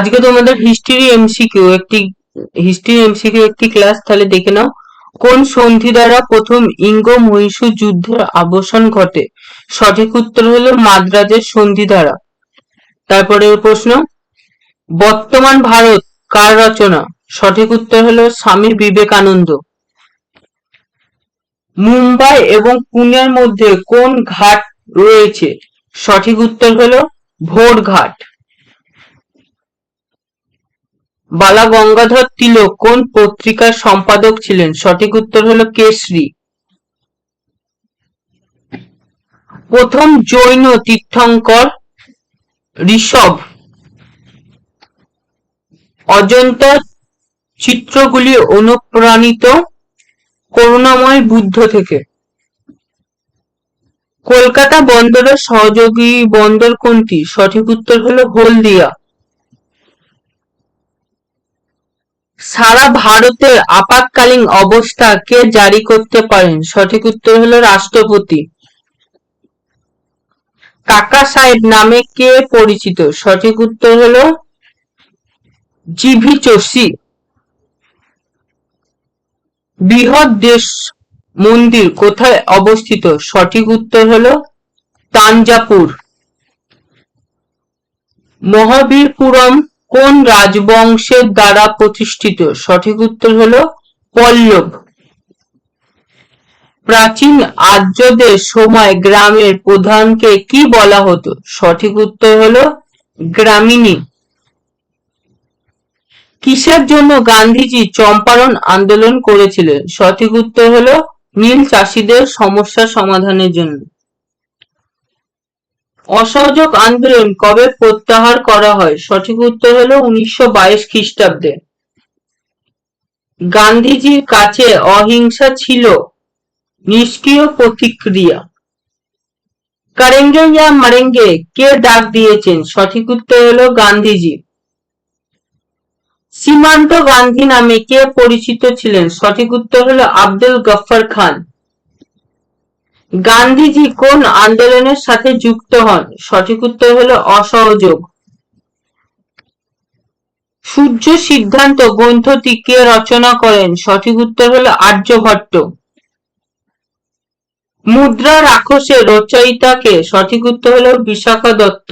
আজকে তোমাদের history MCQ একটি ক্লাস, তাহলে দেখে নাও। কোন সন্ধি দ্বারা প্রথম ইঙ্গ-মহীশূর যুদ্ধের অবসান ঘটে? সঠিক উত্তর হলো মাদ্রাজের সন্ধি দ্বারা। তারপরের প্রশ্ন, বর্তমান ভারত কার রচনা? সঠিক উত্তর হলো স্বামী বিবেকানন্দ। মুম্বাই এবং পুনের মধ্যে কোন ঘাট রয়েছে? সঠিক উত্তর হলো ভোর ঘাট। বালা গঙ্গাধর তিলক কোন পত্রিকার সম্পাদক ছিলেন? সঠিক উত্তর হলো কেশরী। প্রথম জৈন তীর্থঙ্কর ঋষভ অজন্তা চিত্রগুলি অনুপ্রাণিত করুণাময় বুদ্ধ থেকে। কলকাতা বন্দরের সহযোগী বন্দর কোনটি? সঠিক উত্তর হলো হলদিয়া। সারা ভারতের আপাতকালীন অবস্থা কে জারি করতে পারেন? সঠিক উত্তর হলো রাষ্ট্রপতি। কাকা সাহেব নামে কে পরিচিত? সঠিক উত্তর হলো জিভি চোষী। বৃহৎ দেশ মন্দির কোথায় অবস্থিত? সঠিক উত্তর হলো তাঞ্জাপুর। মহাবীরপুরম কোন রাজবংশের দ্বারা প্রতিষ্ঠিত? সঠিক উত্তর হলো পল্লব। প্রাচীন আর্যদের সময় গ্রামের প্রধানকে কি বলা হতো? সঠিক উত্তর হলো গ্রামিনী। কিসের জন্য গান্ধীজি চম্পারণ আন্দোলন করেছিলেন? সঠিক উত্তর হলো নীল চাষীদের সমস্যা সমাধানের জন্য। অসহযোগ আন্দোলন কবে প্রত্যাহার করা হয়? সঠিক উত্তর হলো 1922 খ্রিস্টাব্দে। গান্ধীজির কাছে অহিংসা ছিল নিষ্ক্রিয় প্রতিক্রিয়া। করেঙ্গে ইয়া মরেঙ্গে কে ডাক দিয়েছেন? সঠিক উত্তর হলো গান্ধীজি। সীমান্ত গান্ধী নামে কে পরিচিত ছিলেন? সঠিক উত্তর হলো আব্দুল গফর খান। গান্ধীজি কোন আন্দোলনের সাথে যুক্ত হন? সঠিক উত্তর হলো অসহযোগ। সূর্য সিদ্ধান্ত গ্রন্থটি কে রচনা করেন? সঠিক উত্তর হলো আর্যভট্ট। মুদ্রা রাক্ষসের রচয়িতা কে? সঠিক উত্তর হলো বিশাখা দত্ত।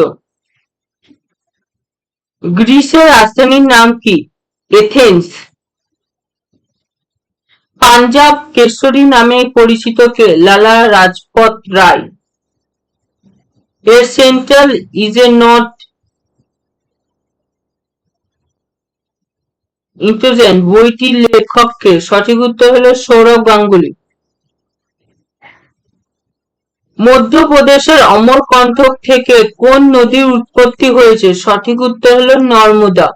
গ্রিসের রাজধানীর নাম কি? এথেন্স। পাঞ্জাব কেশরী নামে পরিচিত কে? লালা রাজপথ রায়। এর central is a not intelligent বইটির লেখক কে? সঠিক উত্তর হলো সৌরভ গাঙ্গুলি। মধ্যপ্রদেশের অমরকণ্টক থেকে কোন নদীর উৎপত্তি হয়েছে? সঠিক উত্তর হলো নর্মদা।